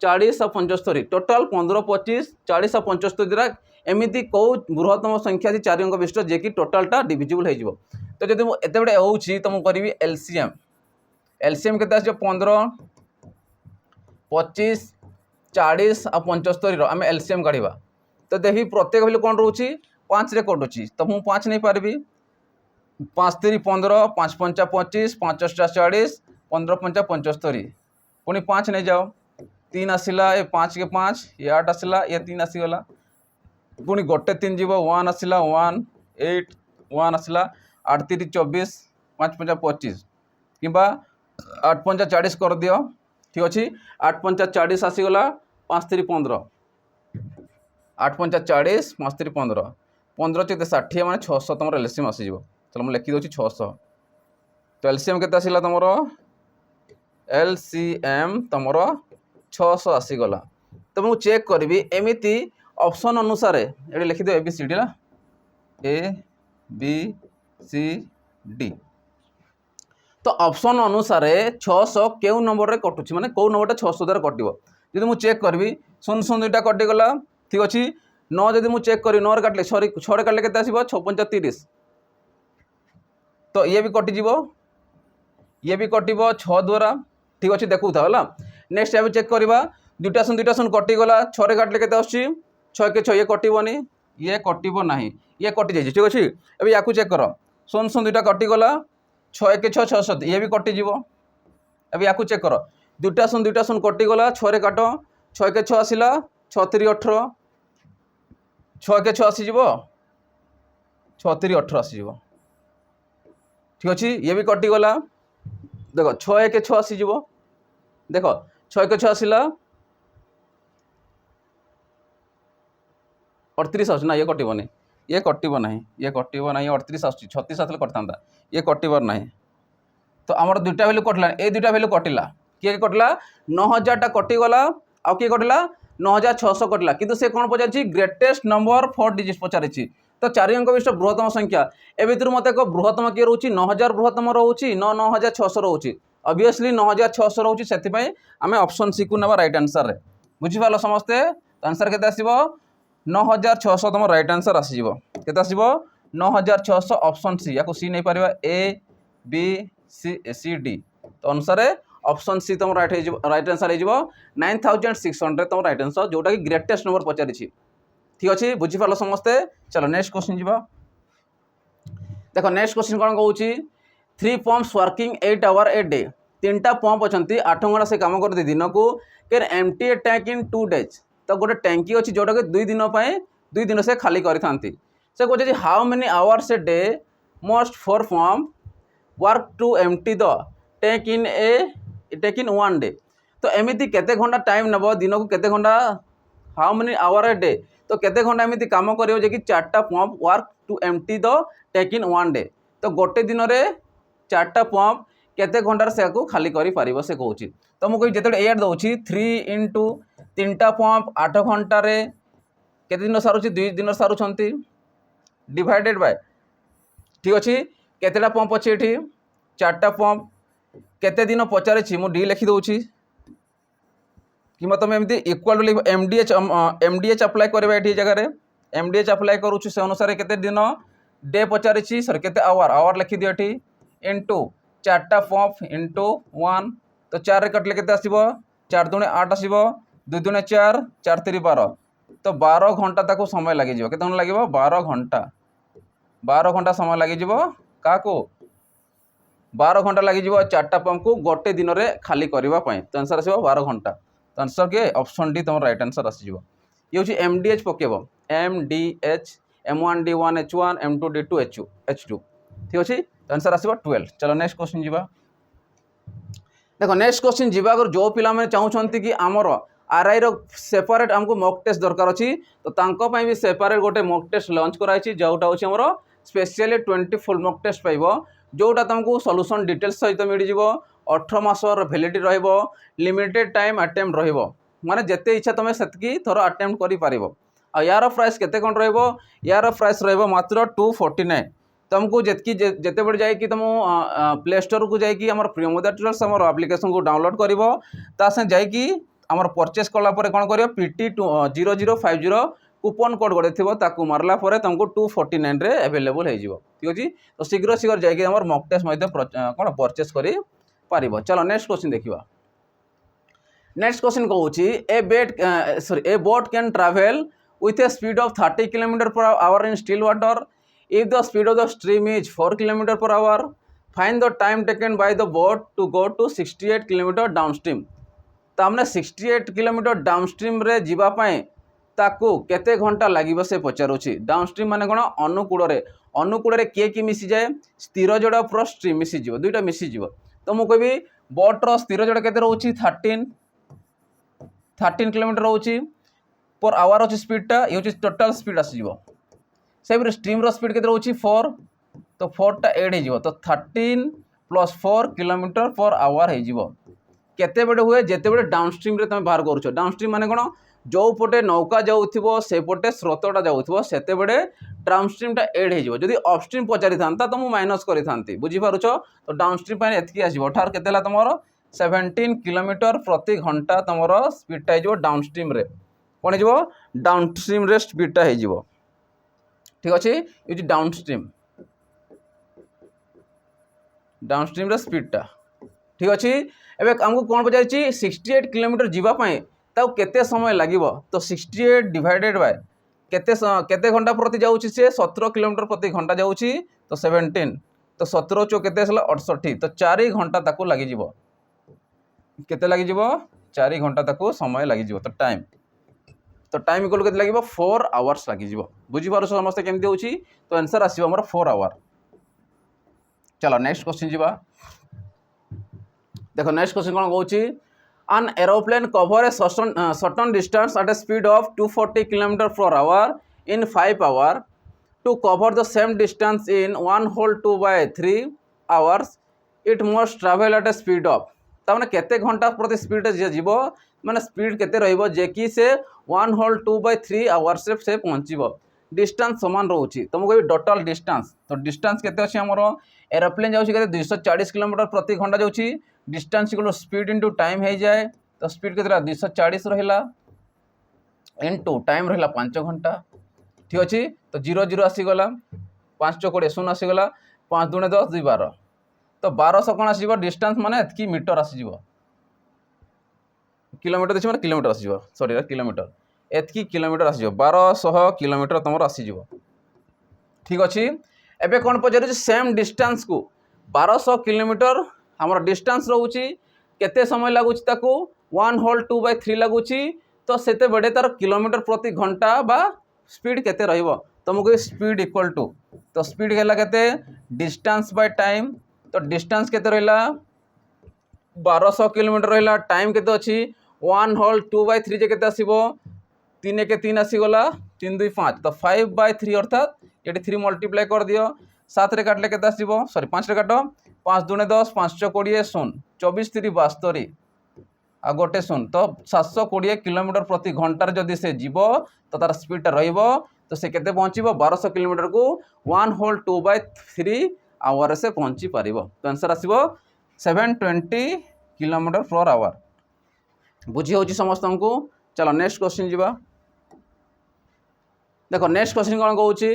Speaker 1: 40 और 75 टोटाल 15 25 40 और 75 द्वारा एमती कौ बृहत्तम संख्या 4 अंक विशिष्ट जे कि टोटालटा डिविजिबल हो तो जब एत बड़े हो तो मुझे करी एलसीएम एलसीएम केते आसी 15 25 40 आ 75 रो आम एलसीएम काढ़ा। तो देखी प्रत्येक वैल्यू कौन रोचे 5 रे कटुची तो मुझे 5 नहीं पारि 5 3 15 5 5 25 5 8 40 15 5 75 पुणी 5 नहीं जाओ 3 आसला ये 5 के 5 ये 8 आसला ये 3 आसीगला पुणी गोटे 3 जीव 1 आसला 1 8 1 आसला 8 3 24 5 5 25 कि 8 5 40 कर दियो ठीक अच्छे 8 5 40 आसीगला 5 3 15 8 5 40 5 3 15 15 चेते 60 माने 600 तुम एलसीएम आसीज। चलो मुझे लिखिदे 600 तो एलसीएम केते आसिला तुमर एलसीएम तुमर 600 आसीगला। तो मुझे चेक करी एमती ऑप्शन अनुसार ये लिखिद ABCD ना ABCD तो ऑप्शन अनुसार 600 क्यों नंबर रे कटुची माने कौ नंबर 600 द्वारा कटो जब मुझे चेक करी 0 0 2टा कटिगला ठीक अच्छे 9 जब मुझे चेक करी 9 काटले 6 काटले केते आसीबो 6 5 30 तो ये भी कटिज ये भी कटिब 6 द्वारा ठीक अच्छे देखू था है। नेक्स्ट ये चेक करवा 2टा शून कटिगला 6 रे काटले केते आछी 6 के 6 ये कटिबनी ये कटिब नहीं ये कटि जाइए ठीक अच्छे। अब या चेक कर 0 0 2टा कटिगला 6 के 6 6 7 ये भी कटिज। अब या चेक कर 2टा शून कटिगला 6 रे काट 6 के 6 आसला 6 3 18 6 के 6 आसीज 6 3 18 आसीज ठीक अच्छे। ये भी कटिगला देख 6 के 6 आसीज देख 6 के 6 आसला 38 आस ना ये कटबनी ये कटब ना ये कटब ना 38 आस 36 आसले कटा ये कटबर ना। तो आमर 2टा वैल्यू कटला ये 2टा वैल्यू कटिला किए कटला 9000टा कटिगला आउ किए कटला 9600 कटला किंतु से कौन पचार ग्रेटेस्ट नंबर 4 डिजिट पचारि तो 4 अंक विशिष्ट बृहत्तम संख्या ए भर मत एक बृहत्तम किए रोचे 9000 बृहत्तम रोचे 9600 रोचे ऑब्वियसली 9600 रोचे से आम ऑप्शन सी को ना राइट आंसर रे बुझीपाल समस्ते। तो आंसर केते आसीबो 9600 तुम राइट आंसर आसीबो केते आसीबो 9600 ऑप्शन सी या सी नहीं पारिबा ABCD तो अनुसार ऑप्शन सी तुम राइट आंसर हो 9600 तुम राइट आंसर जोटा कि ग्रेटेस्ट नंबर पचारि ठीक अच्छे बुझीपाल समस्ते। चलो नेक्स्ट क्वेश्चन जी देख नेक्स्ट क्वेश्चन कौन कौन 3 pumps working 8 hour a day 3टा पंप अच्छा 8 घंटा से कम करते दिन को can empty a tank in 2 days तो गोटे टैंकी अच्छी जोटा कि 2 दिन से खाली करते से कहे how many hours a day must for pump work to empty the tank in 1 day तो एमती केते घंटा टाइम नब दिन को केते घंटा how many hour a day तो केते घंटा एमती काम करियो जे कि 4टा pump work to empty the tank in 1 day तो गोटे दिन में 4टा पंप केते घंटार से खाली करि पारिबो से कहूँ। तो मुझे जिते एड दूसरी 3 इंटू 3टा पंप 8 घंटार केते दिन सारूँ 2 दिन सारूँ डिवाइडेड बाय ठीक अच्छे केतेटा पंप अच्छे ये 4टा पंप केते दिन पचारि मु डी लिखी दूसरी कि तुम एमती इक्वाल टू MDH अप्लाई करवा ये जगह MDH अप्लाई करुच्छे से अनुसार केते दिन डे पचारि सर केते आवर लिखी दियो ये इंटू 4टा पंप इंटू 1 तो 4 रे कटले केते आसीबो 4 दूने 8 आसीबो 2 दूने 4 4 3 12 तो 12 घंटा ताको समय लगी केते घंटा लागिबो 12 घंटा समय लगी क्या 12 घंटा लगी 4टा पंप को गोटे दिन में खाली करने तो आंसर आसो 12 घंटा। तो आंसर के ऑप्शन डी तुम राइट आंसर आसीज ये हूँ MDH पकेब MDH M1D1 H1 M2D2 H2 ठीक अच्छे। तो आंसर आसो 12। चलो नेक्स्ट क्वेश्चन जी देखो नेक्स्ट क्वेश्चन जी अगर जो पिला मैंने चाहते कि आमर RI रो सेपरेट आमको मॉक टेस्ट दरकार अच्छी तो तांको पाई भी सेपरेट गोटे मॉक टेस्ट लॉन्च कराई जोटा हूँ आमर स्पेशली 20 फुल मॉक टेस्ट पाइब जोटा तुमको सॉल्यूशन डिटेल्स सहित मिल 18 मासर वैलिडिटी रहिबो लिमिटेड टाइम अटेम्प्ट रहिबो माने जेते इच्छा तुम सेतकी थोर अटेम्प्ट करि पारिबो आ यार प्राइस केते कोन रहिबो यार प्राइस रहिबो मात्र 249 तुमको जेतकी जेते बड़ जाय कि तुम प्ले स्टोर को जाय कि हमर प्रियमोदा ट्यूटर्स हमर एप्लीकेशन को डाउनलोड करिवो ता से जाय कि हमर परचेस कला परे कोन करियो PT0050 कूपन कोड गोटे थी ताकू मारला परे तुमको 249 रे अवेलेबल हो ठीक अच्छे। तो शीघ्र शीघ्र जाकि मॉक टेस्ट कौन परचेस कर पारिबो। चलो नेक्स्ट क्वेश्चन देखिबा। नेक्स्ट क्वेश्चन कहूची a boat can travel with a speed of 30 km per hour in still water. If the speed of the stream is 4 km per hour, find the time taken by the boat to go to 68 km downstream. तामने 68 km downstream रे जीवा पाए ताकू केते घंटा लागिबो से पचारुछि। Downstream माने कोन अनुकूल रे के मिसी जाए स्थिर जड़ प्लस स्ट्रीम मिसी जीवो दुईटा मिसी जीवो। तो मु कहबी बोट रो स्थिर जड़ केते रहउछि 13 km रहउछि पर आवर अच्छी स्पीडटा ये हूँ टोटाल स्पीड आसीज से स्ट्रीम स्पीड के रोचे 4 तो 4टा एड हो तो 13 + 4 km पर आवर होते बड़े हुए जिते बड़े डाउनस्ट्रीम रे तुम बाहर करुच। डाउनस्ट्रीम माने कौन जो पटे नौका जाऊँ से पटे स्रोतटा जाऊँ से बड़े डाउनस्ट्रीमटा एड हो। जदि अपस्ट्रीम पचारि था तो मुझे माइनस करी था बुझीपारुच। तो डाउनस्ट्रीम एतकी आसो अठार के तुम 17 km प्रति घंटा तुम स्पीडटा हो डाउनस्ट्रीम रे कौन हो डाउनस्ट्रीम रे स्पीडटा हो। ठीक अच्छे ये डाउनस्ट्रीम रे स्पीडटा ठीक अच्छे। एवं आमको कौन पचारि 68 km जीवाई केते समय लगे तो 68 डिवाइडेड बाय केते घंटा प्रति जाऊँगी से 17 km प्रति घंटा जाऊँगी तो 17 तो 17 चो केते 68 तो 4 घंटा ताकू लगी केते लगी 4 घंटा ताकू समय लगी। तो टाइम इक्वल केते लगे 4 आवर्स लगी बुझीपार समस्त केमती होची। तो आंसर आसीबो हमर 4 आवर। चलो नेक्स्ट क्वेश्चन जीवा। देखो नेक्स्ट क्वेश्चन कौन कहूची an aeroplane cover a certain distance at a speed of 240 km per hour in 5 hours. To cover the same distance in 1/2/3 hours it must travel at a speed of ताने केते घंटा प्रति speed जीवो माने speed केते रहिबो जे कि से 1/2/3 आवर्स से पहुँचो। डिस्टेंस समान रोची तुमको कोई टोटल डिस्टेंस तो डिस्टेंस केते अछि हमर एरोप्लेन जाउछि केते 240 km प्रति घंटा जाउछि। Distance equal speed into time हो जाए तो स्पीड केते 240 रहिला इंटू टाइम रहिला 5 घंटा। ठीक अच्छे तो 0 0 आसीगला 5 × 20 0 आसीगला 5 × 2 = 10 2 = 12 तो 1200 कौन आसीबो डिस्टेंस माने एतकी मीटर आसीबो किलोमीटर देखिए किलोमीटर आसीबो सॉरी किलोमीटर एतकी किलोमीटर आसीबो 1200 किलोमीटर तुम आसीबो। ठीक अच्छे एबे कौन पचार सेम डिस्टेंस को 1200 किलोमीटर हमर डिस्टेंस रोची केते समय लगुच ताकू 1/2/3 लगुच तो सेते बड़े तार किलोमीटर प्रति घंटा बा स्पीड केते रहिबो तुमको स्पीड इक्वल टू तो स्पीड केला केते डिस्टेंस बाय टाइम तो डिस्टेंस केते रहिला 1200 किलोमीटर रहिला टाइम केते अछि 1/2/3 जे केते आसीबो 3 × 3 आसीगला 3 2 5 तो 5/3 अर्थात ये 3 मल्टीप्लाई कर दियो 7 रे काटले केते आसीबो सॉरी 5 रे काटो 5 2 = 10 5 × 20 0 24 3 72 आ गोटे 0 तो 720 किलोमीटर प्रति घंटार जदि से जीव तो तार स्पीडटा रहिबो तो से केते पहुँचो 1200 किलोमीटर को 1/2/3 आवर से पहुँची पारिबो। तो आंसर आसीबो 720 किलोमीटर पर आवर। बुझी होची समस्त को। चलो नेक्स्ट क्वेश्चन जीवा। देखो नेक्स्ट क्वेश्चन कौन कहूची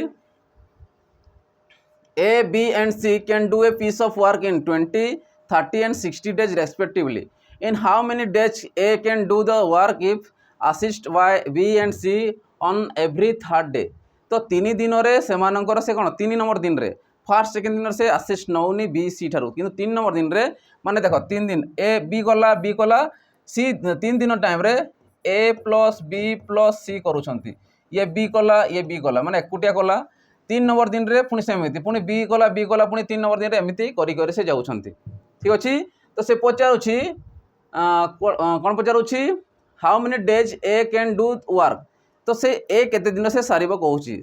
Speaker 1: A, B and C can do a piece of work in 20, 30 and 60 days respectively. In how many days A can do the work if assist by B and C on every third day? तो 3 दिन से मानकर से कौन 3 number दिन रे first second दिन से असिस्ट नौनी बी सी ठारू किंतु 3 नंबर दिन रे माने देखो 3 दिन ए बी कला सी 3 दिन टाइम रे ए प्लस बी प्लस सी करूछंती ये बी कला माने एकुटिया कला 3 नंबर दिन रे पुणी सेमती पुणी बी कला पुणी 3 नंबर दिन रे एमती करी से जाउछंती। ठीक अछि तो से पचारुछि कौन पचारुछि how many days A can do work तो से ए केते दिन से सारिबो कहूछि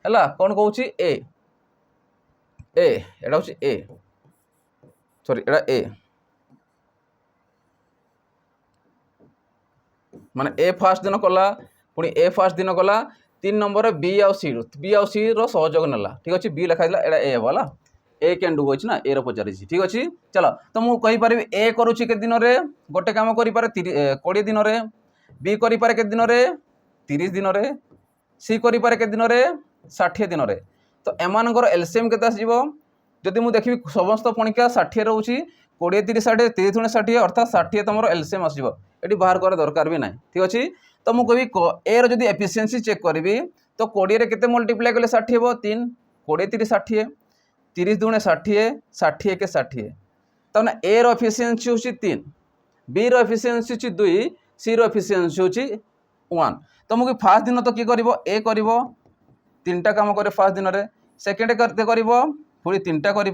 Speaker 1: हैला कौन कहूछि ए एटा हूँ ए सॉरी एटा ए माने ए फास्ट दिन कला पुणी ए फास्ट दिन कला 3 नंबर बी आउ सी रो सहयोग नेला। ठीक अच्छे बी लिखा एटा ए वाला ए कैन डू होछि ना ए रो पचारि। ठीक अच्छे चलो तो मु कहि पारिबी ए करूछि के दिन रे गोटे काम करि पारे 20 दिन रे बी करि पारे के दिन रे 30 दिन रे सी करि पारे के दिन रे 60 दिन रे। तो एमानकर एलसीएम केते आसीबो जदि मु देखिबी समस्त पणिका 60 रहउछि 20 30 60 30 गुणे 60 अर्थात 60 तुम एलसीएम आसो ये बाहर कर दरकार भी ना ठीक अच्छे। तो मुझे कहबी ए रि एफिशिएंसी चेक करी तो 20 के मल्टीप्लाई कले 60 हे 3 20 30 60 30 दुणे 60 60 के 60 तमें ए एफिशिएंसी हूँ 3 बी एफिशिएंसी हूँ 2 सी एफिशिएंसी हूँ 1। तो मुझे फास्ट दिन तो किए कर ए कर 3टा काम करे फास्ट दिन में सेकेंड करते कर पुणी 3टा कर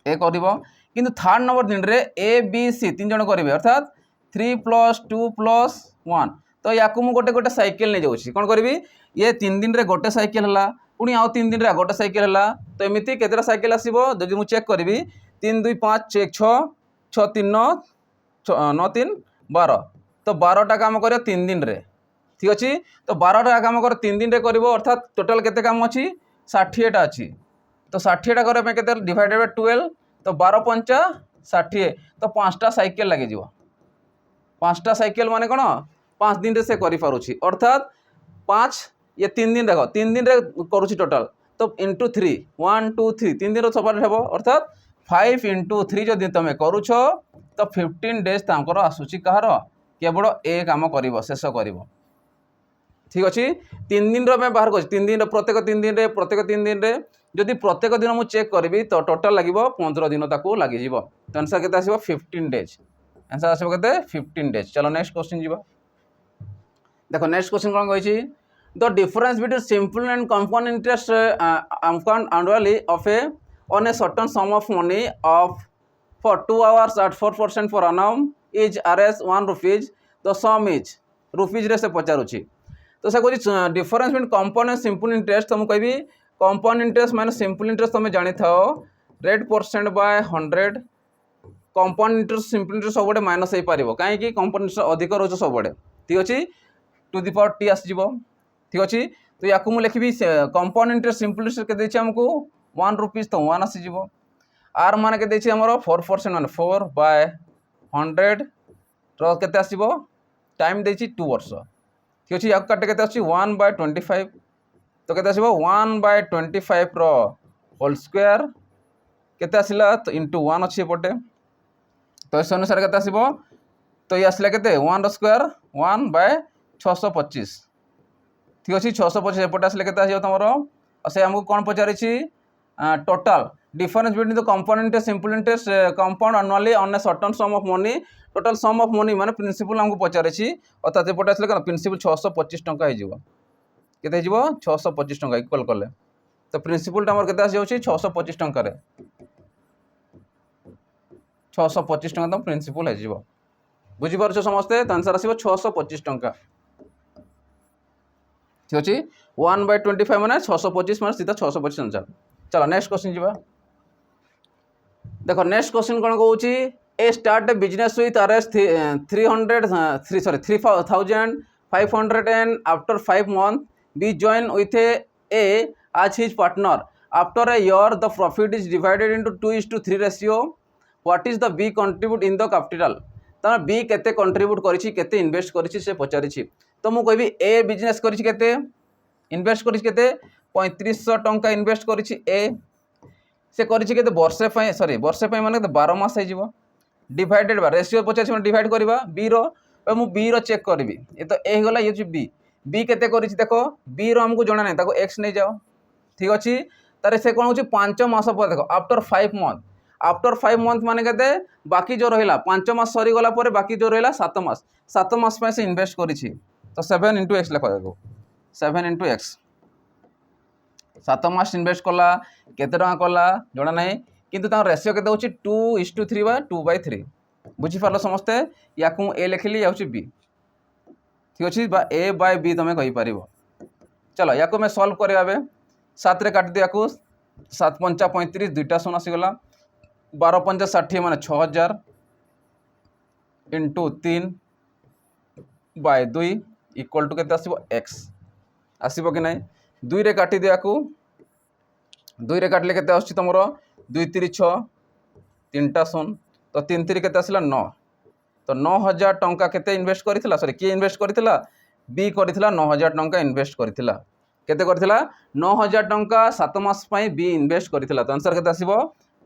Speaker 1: ए कर किंतु थर्ड नंबर दिन रे ए बी सी 3 जन करेंगे अर्थात 3 + 2 + 1। तो या गोटे गोटे साइकेल नहीं जाऊँगी कौन करी ये 3 दिन रे गोटे साइकेल है पुणी आउ 3 दिन रे गोटे साइकेल है तो एमती केतटा साइकेल आसो जब मुझे चेक करी 3 2 5 1 6 6 3 9 9 3 12 तो 12टा काम कर 3 दिन रे ठीक अच्छे। तो 12टा काम कर 3 दिन रे कर अर्थात टोटाल केते काम अच्छी 60टा अच्छी तो 60टा करने के डिवाइडेड बाय 12 तो 12 पंचा 60 तो 5टा साइकेल लगे 5टा साइकेल माने कौन 5 दिन रे से करूँ अर्थात 5 ये 3 दिन देख 3 दिन रे करुँच टोटाल तो इंटू 3 1 2 3 3 दिन सब हे अर्थात 5 × 3 जदि तुम करुछ तो 15 डेज तक आसूची कहार केवल ए काम कर शेष कर ठीक अच्छे। 3 दिन में बाहर कर 3 दिन प्रत्येक 3 दिन रे प्रत्येक 3 दिन रे जदि प्रत्येक दिन मुझे चेक करी तो टोटाल लगे 15 दिन तक लगे तो आंसर के 15 डेज आंसर आसो के 15 डेज। चलो नेक्स्ट क्वेश्चन जी देखो नेक्स्ट क्वेश्चन कौन कही the difference between simple and compound interest annually of a on a certain sum of money of for 2 hours at 4% per annum is rs 1 rupees the sum is rupees रे से पचारुची तो से कह difference between compound and simple interest तो मुझे कहि compound interest minus simple interest तुम जानी था rate % by 100 compound interest simple interest सब माइनस हो पार कहीं कंपाउंड इंटरेस्ट अधिक रोज सब ठीक अच्छे टू दी पावर टी आसो ठीक अच्छे। तो या मुझे लिखी कंपाउंड इंटरेस्ट सिंपल इंटरेस्ट के आमको 1 रुपीज तो 1 आसीज आर मान के 4% मान 4 बाय 100 के आसो टाइम दे 2 वर्ष ठीक अच्छे। या काटे के 1 बाय 25 तो के 1 बाय 25 होल स्क्वायर के आसला तो इंटू 1 अच्छी एपटे तो इस अनुसार के आसो तो ये आसला के 1 स्क्वायर 1 बाय 625 ठीक अच्छे 625 एपटे आसले के तुम से आमको कौन पचारि total difference between the compound interest simple interest compound annually on a certain sum of money total sum of money माने प्रिंसिपल आमको पचारि अर्थात एपटे आसले क्या प्रिंसिपल 625 टंका के 625 टंका इक्वल कले तो प्रिंसिपल टाइम के 625 टंका 625 टंका तुम प्रिंसिपल हो बुझीपार समस्ते तो आंसर आसो 625 टंका ठीक अच्छे। 1 बाय 25 मैंने 625 मान सीधा 625 आंसर। चलो नेक्स्ट क्वेश्चन जी देखो नेक्स्ट क्वेश्चन कौन कौन A start business with RS 3500 and after 5 months B join with A as his partner after a year the profit is divided into 2:3 ratio what is the B contribute in the capital तमें B केते contribute करिछि केते invest करिछि से पचारिछि तो मु कहबी ए business करिछि केते invest करिछि केते 3500 टंका इन्वेस्ट करिछि ए से करिछि केते वर्षे पय सॉरी वर्षे पय माने 12 मास हो डिवाइडेड बाय रेशियो पचारिछि डिवाइड करबा बी रो मु बी रो चेक करबी ये तो ए गला ये बी बी केते करिछि देखो बी रो हमको जणा नै ताको एक्स नै जाओ ठीक अच्छे। तारे से कौन हो 5 मास पर देखो आफ्टर 5 months आफ्टर 5 months माने कहते बाकी जो रहा 5 मास सरी गला पर बाकी जो रहा 7 मास से इन्वेस्ट करिछि तो 7 × x लिखा देखो 7 × x 7 मास इन्वेस्ट कला केते टका कला जणा नै किंतु ता रेशियो केते होछि 2:3 बा 2/3 बुझी पारलो समस्ते या को ए लिखली या बी ठीक अच्छे बा ए बाय बी तुम कहि पारिबो। चलो या को मैं सॉल्व करबा बे 7 रे काट दिया को 7 × 5 = 35 दुईटा शून्य आसीगला 12 × 5 = 60 माने 6000 इंटू 3 बाय 2 इक्वल टू केते आसीबो x आसीबो कि नहीं 2 रे काटी दिया को 2 रे काटले केते आछि तमरो 2 3 6 3टा शून्य तो 3 3 केते आसिला 9 तो 9000 टंका केते इन्वेस्ट करिथिला सॉरी के इन्वेस्ट करिथिला बी करिथिला 9000 टंका इन्वेस्ट करिथिला केते करिथिला 9000 टंका 7 मास पई बी इन्वेस्ट करिथिला तो आंसर केते आसीबो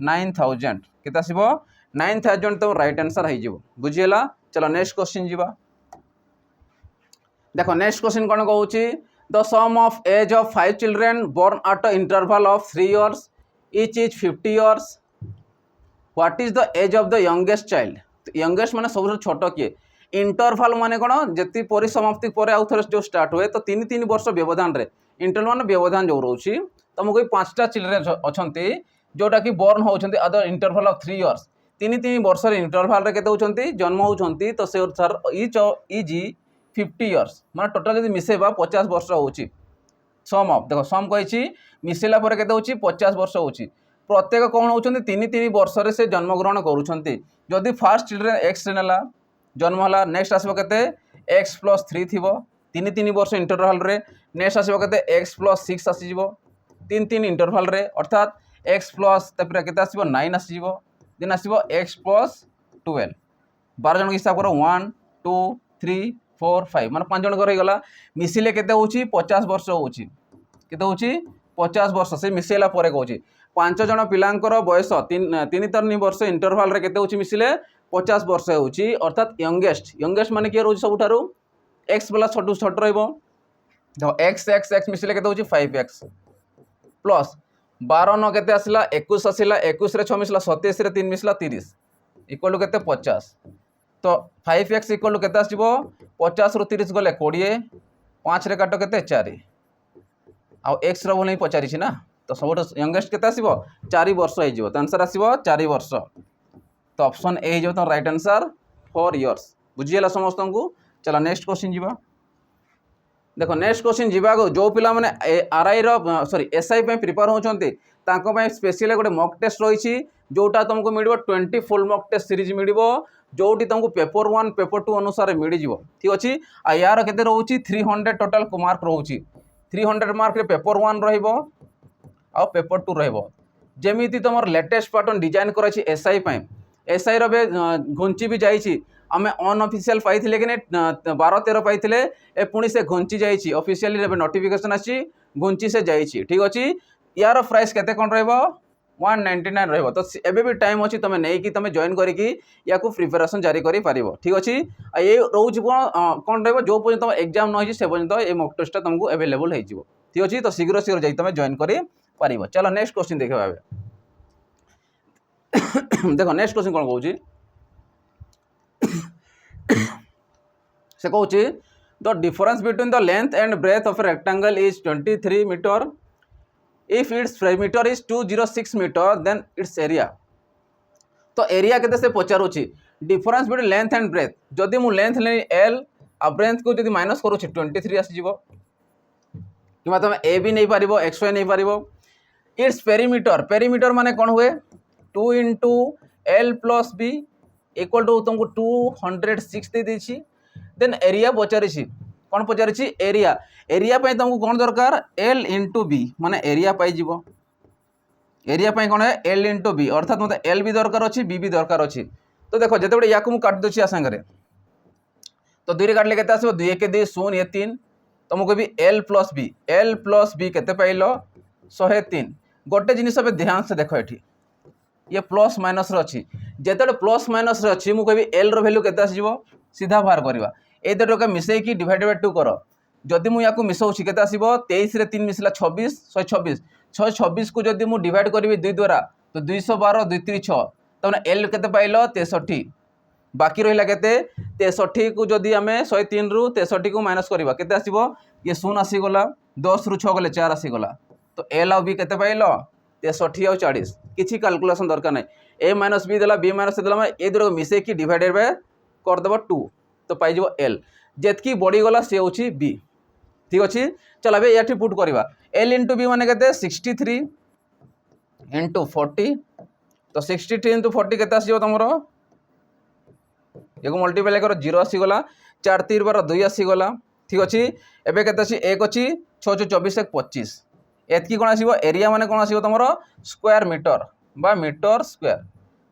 Speaker 1: 9000 केते आसीबो 9000 तो राइट आंसर हो जिवो बुझियला। चलो नेक्स्ट क्वेश्चन जीवा। देखो नेक्स्ट क्वेश्चन कौन कहूँ the sum of age of 5 children born at interval of 3 years each is 50 years what is the age of the youngest child. Youngest माने सब छोट किए इंटरवल माने कौन जी परिसमाप्ति पर आउ थे जो स्टार्ट हुए तो 3 वर्ष व्यवधान रे इंटरवल माने व्यवधान जो रोचे तुमको 5टा चिल्ड्रेन अच्छा जोटा कि बोर्न होती अदर इंटरवल ऑफ 3 इयर्स 3 वर्ष इंटरवल रे केते होचंती जन्म होचंती तो से सर इज 50 इयर्स माने टोटल जब मिसेबा 50 वर्ष होची सम ऑफ देखो सम कही मिसेला पर केते होची 50 वर्ष होची प्रत्येक कौन होचंती 3 वर्ष रे से जन्मग्रहण करूछंती जदि फर्स्ट चिल्ड्रेन एक्स रे नेला जन्म हला नेक्स्ट आसबो केते x + 3 थिबो 3 वर्ष इंटरवल रे नेक्स्ट आसबो केते x + 6 आसी जिवो 3 इंटरवल रे अर्थात x प्लस तापर केते आसीबो 9 आसी जिवो देन आसीबो x + 12 12 जन के हिसाब करो 1 2 3 4 5 माने 5 जन कर गला मिसिले केते होची 50 वर्ष होची केते होची 50 वर्ष से मिसेला परे कहूची 5 जन पिलांकर बयस 3 वर्ष इंटरवल रे केते होची मिसिले 50 वर्ष होची अर्थात यंगेस्ट माने के रोज सबुठारु x प्लस छोटू छोट रहइबो देखो x मिसिले केते होची 5x प्लस 12 न केते आसिला 21 आसिला 21 रे 6 मिसला 27 रे 3 मिसला 30 इक्वल टू केते 50 तो 5x इक्वल टू केते आसीबो 50 रु 30 गले 20 5 रे काटो केते 4 आ x रो बोले पचारि छी ना तो सबट यंगेस्ट केते आसीबो 4 वर्ष हो जिवो तो आंसर आसीबो 4 वर्ष तो ऑप्शन ए जो तो राइट आंसर 4 इयर्स बुझियला समस्त को। चलो नेक्स्ट क्वेश्चन जीवा। देखो नेक्स्ट क्वेश्चन जीवा जो पिला माने आरआई रो सॉरी एसआई पे प्रिपेयर होचंती तांको पे स्पेशली गोटे मॉक टेस्ट रही जोटा तुमको मिल 20 फुल मॉक टेस्ट सीरीज मिल जोटी तुमको पेपर 1 पेपर 2 अनुसार मिल जाव ठीक अच्छे आ यार केते रोची 300 टोटल मार्क रोची 300 मार्क रे पेपर 1 रहिबो आ पेपर 2 रहिबो जेमिति तुम लेटेस्ट पैटर्न डिजाइन कराई एसआई पे एसआई रो घुंची भी जाइए आम अनअफिशियल पाई कि 12-13 पाई ए पुणी से घुंची जाइए ऑफिशियली नोटिफिकेशन आसी घुंची से जाइए ठीक अच्छे यार प्राइस केते कौन रहिबो 199 रहिबो तो एबे भी टाइम अच्छी तुम नहीं कि तुम जॉइन करिकी या प्रिपरेशन जारी करि पारिबो ठीक अच्छे ये रोज कौन रहिबो जो पर्यंत तुम एग्जाम न से पर्यंत ये मॉक टेस्ट तुमको अवेलेबल हो जिवो ठीक अच्छे तो शीघ्र जाई तुम जॉइन करि पारिबो। चलो नेक्स्ट क्वेश्चन देखा देखो नेक्स्ट क्वेश्चन कौन कहूँ से कहूँ the difference between the length and breadth of rectangle is 23 metre if its perimeter is 206 metre then its area तो एरिया केते से पचारुची difference between length and breadth जदि मु लेंथ ले एल आ ब्रेथ को जदि माइनस करूची 23 आसी जीवो किबा तुम ए भी नहीं पारिबो एक्स वाई नहीं पारिबो इट्स पेरीमीटर माने कोन हुए 2 × L + B इक्वल टू तुमको 206 दे देछि देन एरिया पचारिछि कौन पचारिछि एरिया पे तुमको कौन दरकार L × B माने एरिया पाई जीवो एरिया पे कौन है L × B अर्थात मते L भी दरकार अछि B भी दरकार अछि तो देखो जते बडे याकु मु काट दोछि आ संगरे तो 2 रे काटले केते आसीबो 2 1 2 0 ये 3 तुमको भी L + B केते पाइलो 103 गोटे जिनिस पे ध्यान से देखो एठी ये प्लस माइनस रही जिते प्लस माइनस रही मुझे कभी एल रैल्यू के सीधा बाहर करवा ये दुटा मिसेकी डिवाइड बाय 2 कर जदि मुझे मिसाऊँगी के 23 रे 3 मिसला 26 126 को जदि मुझे डिवाइड करी 2 द्वारा तो 212 2 3 6 तब एल के पाइल 63 बाकी रहा के 63 को जदि आम 103 रु 63 को माइनस करवा के ये 0 आसीगला 10 रु 6 गले 4 आसीगला तो एल आउ बी के पाइल 63 और 40 किसी कैलकुलेशन दरकार नहीं ए माइनस बी देला बी माइनस देला ए दुटा मिसेकी डिवाइडेड बाय करदेव 2 तो पाइज एल जेतकी बढ़ीगला सी हूँ बी ठीक अच्छे चल अब ये पुट करवा एल × बी मैंने के 63 × 40 तो 63 × 40 के तुम ये मल्टीप्लाई कर 0 आसीगला 4 3 12 2 आसीगला ठीक अच्छे एवं के 1 अच्छी 6 24 1 25 एतकी कौन आसीबो एरिया माने कौन आसीबो तुमरो स्क्वायर मीटर बा मीटर स्क्वायर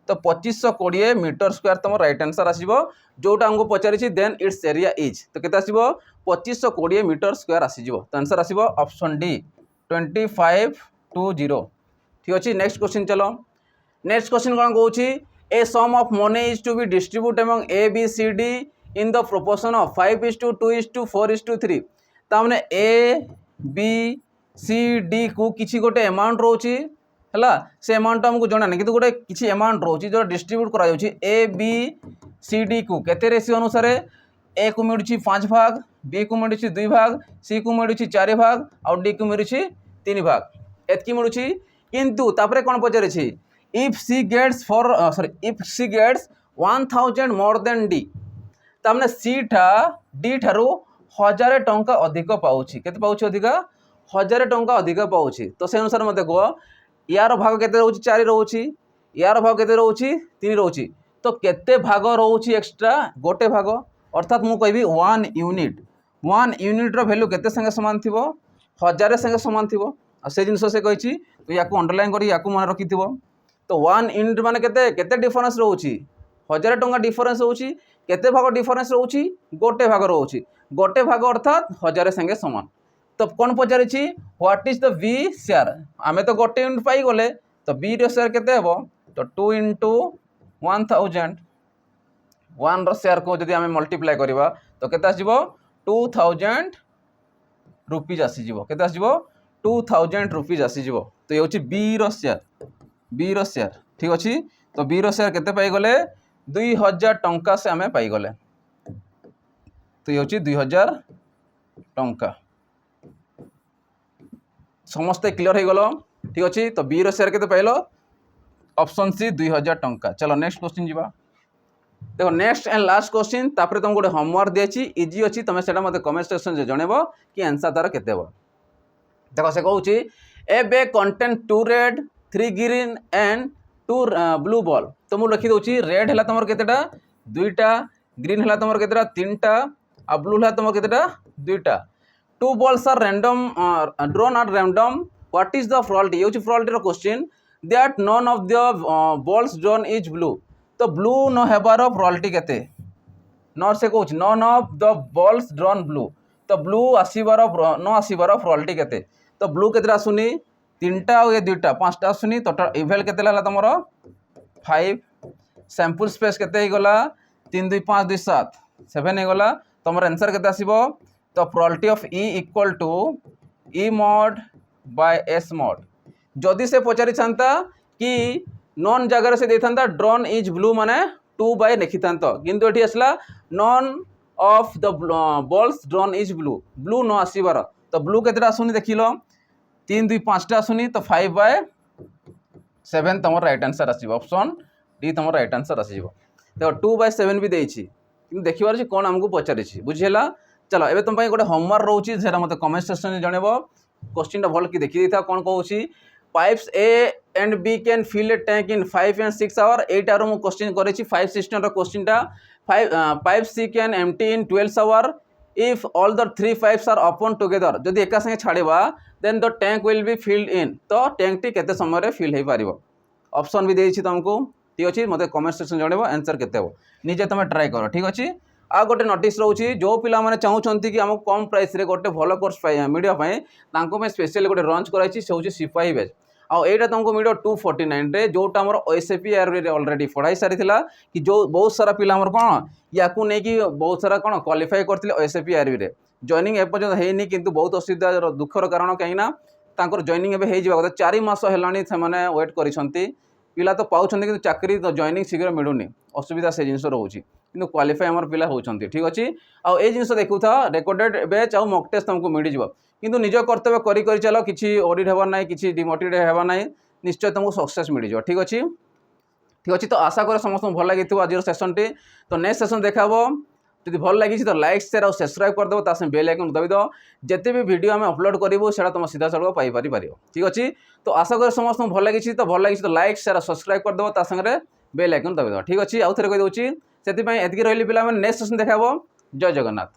Speaker 1: तो 2520 मीटर स्क्वायर तुम राइट आंसर आसीबो जोटा हमको पचारिछि देन इट्स एरिया इज तो केते आसीबो 2520 मीटर स्क्वायर आसीजिवो तो आंसर आसीबो ऑप्शन डी 2520 ठीक अछि नेक्स्ट क्वेश्चन चलो नेक्स्ट क्वेश्चन कौन कहूँ a sum of money is to be distribute among A B C D in the proportion of 5:2:4:3 तामने ए बी सी डी को किसी गोटे अमाउंट रोची है से अमाउंट आमको जना नहीं कि गोटे किसी अमाउंट रोची जो डिस्ट्रीब्यूट करा ए बी सी डी को केते रेशियो अनुसार ए को मिलूँ 5 भाग बी को मिलूँ 2 भाग सी को मिलूँ 4 भाग और डी को मिलूँ 3 भाग एतकी मिलूँ किंतु तापरे कौन पचारे if C gets 1000 more than D तामने सी टा डी ठारू 1000 टंका अधिक पाउछि केते पाउछि अधिक 1000 टंका अधिक पाउछि तो से अनुसार मते कह यार भाग केते रहउछि 4 रहउछि यार भाग केते रहउछि 3 रहउछि तो केते भाग रहउछि एक्स्ट्रा गोटे भाग अर्थात मु कहबी 1 यूनिट रो वैल्यू केते संगे समान थिबो 1000 संगे समान थिबो आ से जिंस से कहिछि तो याकू अंडरलाइन करी याकू मन रखिथिबो तो 1 यूनिट माने केते केते डिफरेंस रहउछि 1000 टंका डिफरेंस रहउछि केते भाग डिफरेंस रहउछि गोटे भाग रहउछि गोटे भाग अर्थात 1000 संगे समान तो कौन पचारि what is the B share आमे तो गोटे यूनिट पाई गले तो बी रो शेयर केते हेबो तो 2 into 1000 1 रो शेयर को जदि आमे मल्टीप्लाई करबा तो केते आसीबो 2000 रुपीज आसीजिवो केते आसीजिवो 2000 रुपीज आसीजिवो तो ये होची बी रो शेयर ठीक अछि तो बी रो शेयर केते पाई गले 2000 टंका से आमे पाई गले तो ये होची 2000 टंका समस्ते क्लियर हो गलो ठीक अच्छे तो बी रो शेयर केते पाइलो ऑप्शन सी 2000 टंका। चलो नेक्स्ट क्वेश्चन जीवा देखो नेक्स्ट एंड लास्ट क्वेश्चन तापर तुमको गोटे होमवर्क दिए इजी अच्छी तुम से मत कमेंट सेक्शन से जनइब कि आंसर तार केते हो देखो से कहूँ ए bag contain 2 red 3 green and 2 blue ball तो मुझे लिखी दूसरी रेड है तुम केतेटा 2टा ग्रीन है तुम केतेटा 3टा आ ब्लू है तुम केतेटा 2टा 2 balls are random drawn at random what is the probability ये probability रो question that none of the balls drawn is blue तो blue न हेबार probability केते नॉट से कहूँ none of the balls drawn blue तो blue आसीबार न आसीबार probability केते तो blue केते आसुनी 3टा और ये 2टा 5टा आसुनी टोटल इवेल केते लागला तमरो 5 सैंपल स्पेस केते ही गला 3 2 5 2 7 7 हे गला तमरो आंसर केते आसीबो तो probability of E equal to E mod by S mod जदि से पचारि छांता कि नॉन जगह से देथांता ड्रॉन इज ब्लू माने 2 बाय लिखिथांत किंतु एठी असला none of the balls drawn is blue blue न आसीबार तो ब्लू केतेटा आसुनी देखिलो 3 2 5टा आसुनी तो 5/7 तमर राइट आंसर आसीबो ऑप्शन डी तमर राइट आंसर आसीबो देखो 2/7 भी देछि किंतु देखिबार छै कोन हमकु पचारिछि बुझियला चलो एबे तुम गोटे होमवर्क रोचे मत कमेंट सेक्शन में जनइब क्वेश्चन भल कि देखी था कौन कहूँ pipes A and B can fill a tank in 5 and 6 hours एटार मुझे क्वेश्चन करेछि 5 system question pipe C can empty in 12 hours if all the 3 pipes are open together जदि एका संगे छाड़वा then the tank will be filled in तो tank T केते समय रे फिल हो पार ऑप्शन भी देछि तुमको ठीक अच्छे मत कमेंट सेक्शन जनइब आंसर केते हो निजे तुम ट्राई कर ठीक अच्छे आ गोटे नोटिस रोचे जो पिला माने चाहूँगी कि आमको कम प्राइस रे गोटे भल कोर्स मिडिया स्पेशल गोटे लॉन्च कराई से हूँ सिपाही बैच आईटा तुमको मिल 249 रे जोटा आम ओएसएपी आरबी ऑलरेडी पढ़ाई सारी कि जो बहुत सारा पिला कौन या बहुत सारा कौन क्वालिफाई करते ओएसएपी आरबी रे जॉइनिंग एपर्यंत होनी कि बहुत असुविधा दुखर कारण कहीं जॉइनिंग एवं 4 मास है वेट कर पिला तो पाँच कि चाकरी तो जॉइनिंग शीघ्र मिलूनी असुविधा से जिन रोचे कि क्वालिफाई आम पिला होती ठीक अच्छे आई जिन देखू था रेकर्डेड बैच आउ मॉक टेस्ट तुमको मिल जाव किंतु निज कर्तव्य करी चलो किसी ऑडिट हेबार ना कि डिमोटिवेट हेबार ना निश्चय तुमको सक्सेस मिल जाव ठीक अच्छे तो आशा कर समस्त भल लगी आज सेसन टी तो नेक्स्ट सेसन देखा जब भल लगी तो लाइक शेयर और सब्सक्राइब करदेव तासे बेल आइकन दबी दो जिते भी वीडियो आम अपलोड करूँ से तुम सीधा सड़क पाइपर ठीक अच्छे तो आशा कर समस्त भल लगी तो लाइक शेयर और सब्सक्राइब करदेव ता सागे बेल आइकन दबी दो ठीक अच्छे आउ थे कहीदे से एतिकी रही पिला नेक्स्ट सेसन देखा जय जगन्नाथ।